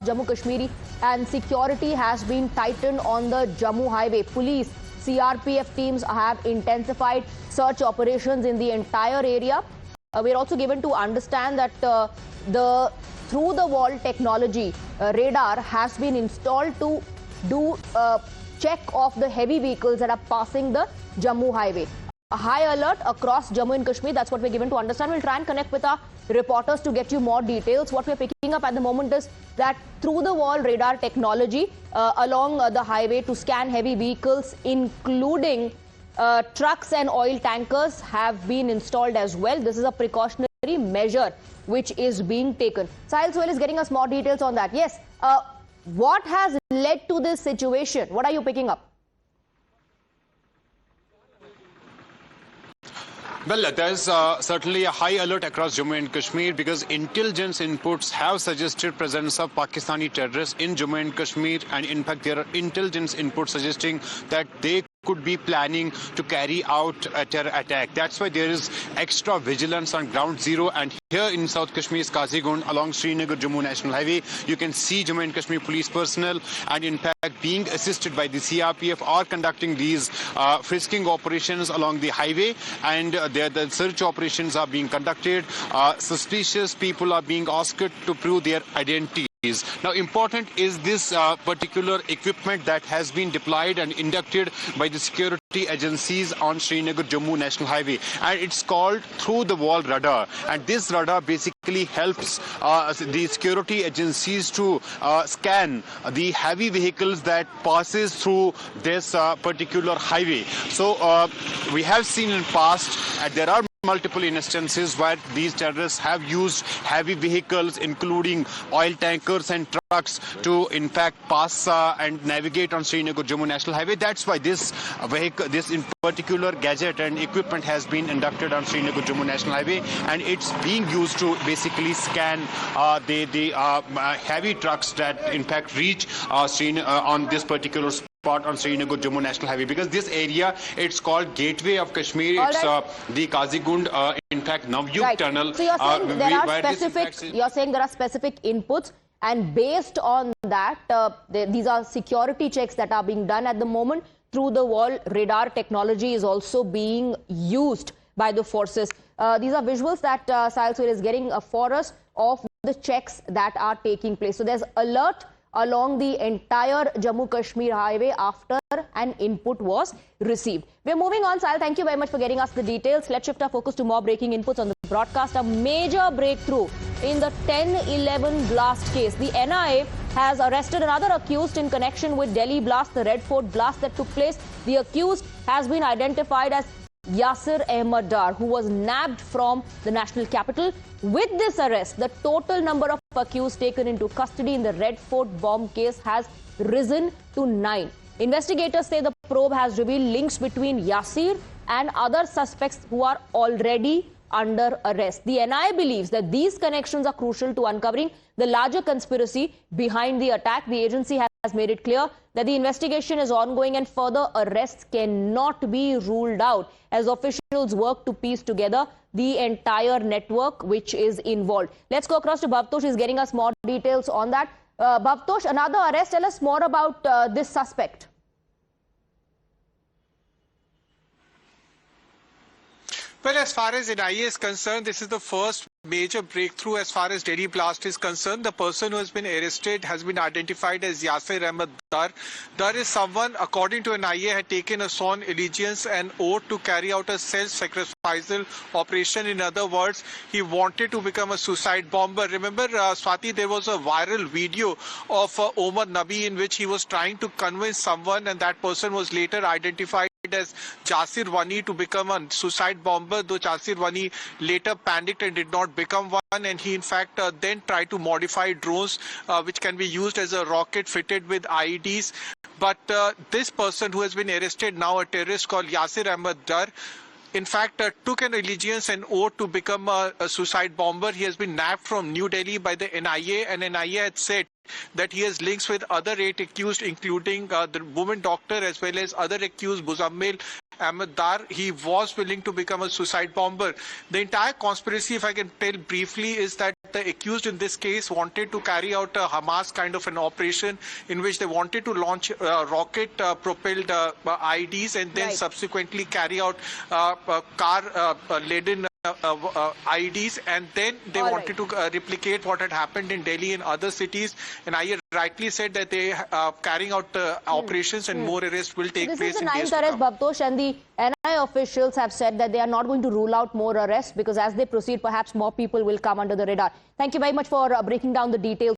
Jammu Kashmir, and security has been tightened on the Jammu Highway. Police, CRPF teams have intensified search operations in the entire area. We're also given to understand that the through-the-wall technology radar has been installed to do check of the heavy vehicles that are passing the Jammu Highway. A high alert across Jammu and Kashmir, that's what we're given to understand. We'll try and connect with our reporters to get you more details. What we're picking up at the moment is that through-the-wall radar technology along the highway to scan heavy vehicles, including trucks and oil tankers, have been installed as well. This is a precautionary measure which is being taken. Sahil Sohail is getting us more details on that. Yes, what has led to this situation? What are you picking up? Well, there's certainly a high alert across Jammu and Kashmir because intelligence inputs have suggested presence of Pakistani terrorists in Jammu and Kashmir, and in fact there are intelligence inputs suggesting that they could be planning to carry out a terror attack. That's why there is extra vigilance on ground zero. And here in South Kashmir's Kazigund along Srinagar-Jammu National Highway, you can see Jammu and Kashmir police personnel, and in fact being assisted by the CRPF, are conducting these frisking operations along the highway, and the search operations are being conducted. Suspicious people are being asked to prove their identity. Now, important is this particular equipment that has been deployed and inducted by the security agencies on Srinagar-Jammu National Highway, and it's called through-the-wall radar. And this radar basically helps the security agencies to scan the heavy vehicles that passes through this particular highway. So we have seen in past there are multiple instances where these terrorists have used heavy vehicles, including oil tankers and trucks, to in fact pass and navigate on Srinagar-Jammu National Highway. That's why this vehicle, this in particular gadget and equipment, has been inducted on Srinagar-Jammu National Highway, and it's being used to basically scan the heavy trucks that in fact reach on this particular spot on Srinagar-Jammu National Highway, because this area, it's called Gateway of Kashmir. It's the Kazigund, in fact, Navyug tunnel. So you're saying there are specific inputs, and based on that, these are security checks that are being done at the moment. Through the wall radar technology is also being used by the forces. These are visuals that Sahil Sohail is getting for us of the checks that are taking place. So there's alert along the entire Jammu-Kashmir highway after an input was received. We're moving on, Sahil. Thank you very much for getting us the details. Let's shift our focus to more breaking inputs on the broadcast. A major breakthrough in the 10/11 blast case. The NIA has arrested another accused in connection with Delhi blast, the Red Fort blast that took place. The accused has been identified as Yasir Ahmad Dar, who was nabbed from the national capital. With this arrest, the total number of accused taken into custody in the Red Fort bomb case has risen to 9. Investigators say the probe has revealed links between Yasir and other suspects who are already under arrest. The NIA believes that these connections are crucial to uncovering the larger conspiracy behind the attack. The agency has made it clear that the investigation is ongoing and further arrests cannot be ruled out as officials work to piece together the entire network which is involved. Let's go across to Bhavtosh. He's getting us more details on that. Bhavtosh, another arrest. Tell us more about this suspect. Well, as far as NIA is concerned, this is the first major breakthrough as far as Delhi blast is concerned. The person who has been arrested has been identified as Yasir Ahmad Dar. Dar is someone, according to NIA, had taken a sworn allegiance and oath to carry out a self-sacrificial operation. In other words, he wanted to become a suicide bomber. Remember, Swati, there was a viral video of Omar Nabi in which he was trying to convince someone, and that person was later identified as Jasir Wani to become a suicide bomber, though Jasir Wani later panicked and did not become one, and he in fact then tried to modify drones which can be used as a rocket fitted with IEDs. But this person who has been arrested now, a terrorist called Yasir Ahmad Dar, in fact took an allegiance and oath to become a suicide bomber. He has been nabbed from New Delhi by the NIA, and NIA had said that he has links with other 8 accused, including the woman doctor as well as other accused Muzammil Ahmed Dar. He was willing to become a suicide bomber. The entire conspiracy, if I can tell briefly, is that the accused in this case wanted to carry out a Hamas kind of an operation in which they wanted to launch rocket-propelled IEDs and then subsequently carry out car-laden IEDs, and then they wanted to replicate what had happened in Delhi and other cities. And I rightly said that they are carrying out operations and more arrests will take place in days to come. This is the 9th arrest, Bhabtosh, and the NI officials have said that they are not going to rule out more arrests because as they proceed, perhaps more people will come under the radar. Thank you very much for breaking down the details.